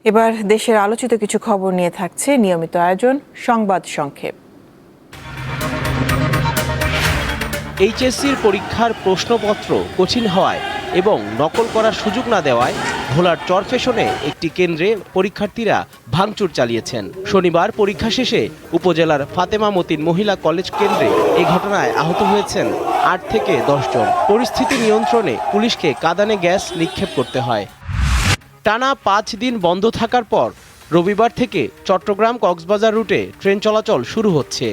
এবার দেশের আলোচিত কিছু খবর নিয়ে থাকছে নিয়মিত আয়োজন সংবাদ সংক্ষেপ। এইচএসসির পরীক্ষার প্রশ্নপত্র কঠিন হওয়ায় এবং নকল করার সুযোগ না দেওয়ায় ভোলার চরফ্যাশনে একটি কেন্দ্রে পরীক্ষার্থীরা ভাঙচুর চালিয়েছেন। শনিবার পরীক্ষা শেষে উপজেলার ফাতেমা মতিন মহিলা কলেজ কেন্দ্রে এই ঘটনায় আহত হয়েছেন ৮ থেকে ১০ জন। পরিস্থিতি নিয়ন্ত্রণে পুলিশকে কাঁদানে গ্যাস নিক্ষেপ করতে হয়। টানা ৫ দিন বন্ধ থাকার পর রবিবার থেকে চট্টগ্রাম কক্সবাজার রুটে ট্রেন চলাচল শুরু হচ্ছে।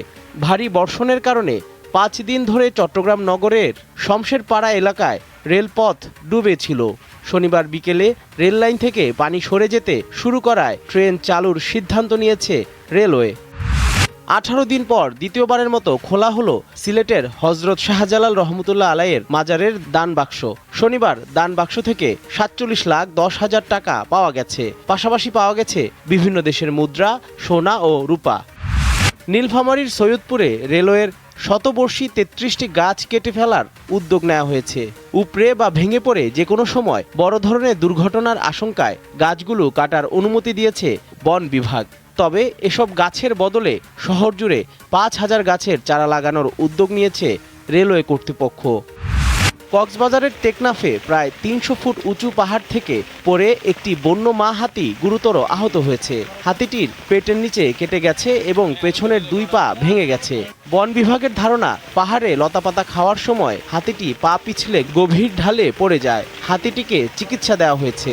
ভারী বর্ষণের কারণে ৫ দিন ধরে চট্টগ্রাম নগরের শমশেরপাড়া এলাকায় রেলপথ ডুবে ছিল। শনিবার বিকেলে রেল লাইন থেকে পানি সরে যেতে শুরু করায় ট্রেন চালুর সিদ্ধান্ত নিয়েছে রেলওয়ে। ১৮ দিন পর দ্বিতীয়বারের মতো খোলা হলো সিলেটের হজরত শাহজালাল রহমতুল্লাহ আলাইয়ের মাজারের দান বাক্স। শনিবার দান বাক্স থেকে ৪৭,১০,০০০ টাকা পাওয়া গেছে। পাশাপাশি পাওয়া গেছে বিভিন্ন দেশের মুদ্রা, সোনা ও রূপা। নীলফামারীর সৈয়দপুরে রেলওয়ের শতবর্ষী ৩৩টি গাছ কেটে ফেলার উদ্যোগ নেওয়া হয়েছে। উপড়ে বা ভেঙে পড়ে যে কোনো সময় বড় ধরনের দুর্ঘটনার আশঙ্কায় গাছগুলো কাটার অনুমতি দিয়েছে বন বিভাগ। তবে এসব গাছের বদলে শহর জুড়ে ৫,০০০ গাছের চারা লাগানোর উদ্যোগ নিয়েছে রেলওয়ে কর্তৃপক্ষ। কক্সবাজারের টেকনাফে প্রায় ৩০০ ফুট উঁচু পাহাড় থেকে পড়ে একটি বন্য মা হাতি গুরুতর আহত হয়েছে। হাতিটির পেটের নিচে কেটে গেছে এবং পেছনের ২ পা ভেঙে গেছে। বন বিভাগের ধারণা, পাহাড়ে লতাপাতা খাওয়ার সময় হাতিটি পা পিছলে গভীর ঢালে পড়ে যায়। হাতিটিকে চিকিৎসা দেওয়া হয়েছে।